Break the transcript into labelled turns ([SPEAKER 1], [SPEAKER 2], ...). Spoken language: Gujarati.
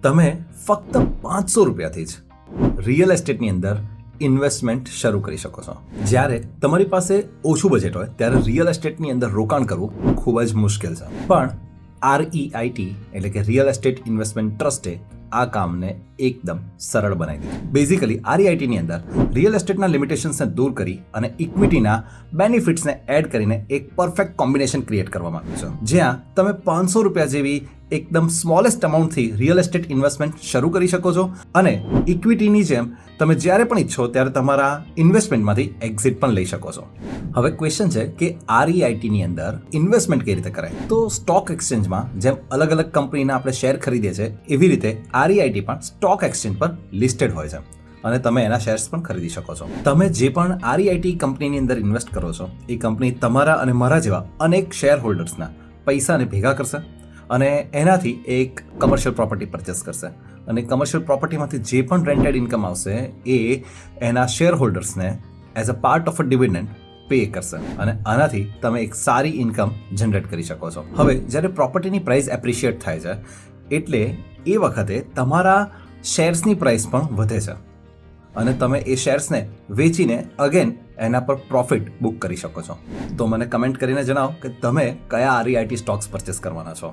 [SPEAKER 1] તમે ફક્ત 500 રૂપિયાથી જ રિયલ એસ્ટેટની અંદર ઇન્વેસ્ટમેન્ટ શરૂ કરી શકો છો. જ્યારે તમારી પાસે ઓછું બજેટ હોય ત્યારે રિયલ એસ્ટેટની અંદર રોકાણ કરવું ખૂબ જ મુશ્કેલ છે. પણ REIT એટલે કે રિયલ એસ્ટેટ ઇન્વેસ્ટમેન્ટ ટ્રસ્ટે આ કામને એકદમ સરળ બનાવી દીધું. બેઝિકલી REIT ની અંદર રિયલ એસ્ટેટના લિમિટેશન્સને દૂર કરી અને ઇક્વિટીના બેનિફિટ્સને એડ કરીને એક પરફેક્ટ કોમ્બિનેશન ક્રિએટ કરવામાં આવ્યું છે, જ્યાં તમે 500 રૂપિયા જેવી એકદમ સ્મોલેસ્ટ અમાઉન્ટથી રિયલ એસ્ટેટ ઇન્વેસ્ટમેન્ટ શરૂ કરી શકો છો અને ઇક્વિટીની જેમ તમે જ્યારે પણ ઈચ્છો ત્યારે તમારા ઇન્વેસ્ટમેન્ટમાંથી એક્ઝિટ પણ લઈ શકો છો. હવે ક્વેશ્ચન છે કે REIT ની અંદર ઇન્વેસ્ટમેન્ટ કઈ રીતે કરાય? તો સ્ટોક એક્સચેન્જમાં જેમ અલગ અલગ કંપનીના આપણે શેર ખરીદીએ છીએ એવી રીતે REIT પણ સ્ટોક એક્સચેન્જ પર લિસ્ટેડ હોય છે અને તમે એના શેર્સ પણ ખરીદી શકો છો. તમે જે પણ REIT કંપનીની અંદર ઇન્વેસ્ટ કરો છો એ કંપની તમારા અને મારા જેવા અનેક શેર હોલ્ડર્સના પૈસાને ભેગા કરશે અને એનાથી એક કમર્શિયલ પ્રોપર્ટી પરચેસ કરશે અને કમર્શિયલ પ્રોપર્ટીમાંથી જે પણ રેન્ટેડ ઇન્કમ આવશે એ એના શેર હોલ્ડર્સને as a part of a dividend pay કરશે અને આનાથી તમે એક સારી ઇન્કમ જનરેટ કરી શકો છો. હવે જ્યારે પ્રોપર્ટીની પ્રાઇસ એપ્રિશિએટ થાય છે એટલે એ વખતે તમારા શેર્સની પ્રાઇસ પણ વધે છે અને તમે એ શેર્સને વેચીને અગેન એના પર પ્રોફિટ બુક કરી શકો છો. તો મને કમેન્ટ કરીને જણાવો કે તમે કયા REIT સ્ટોક્સ પરચેસ કરવાના છો.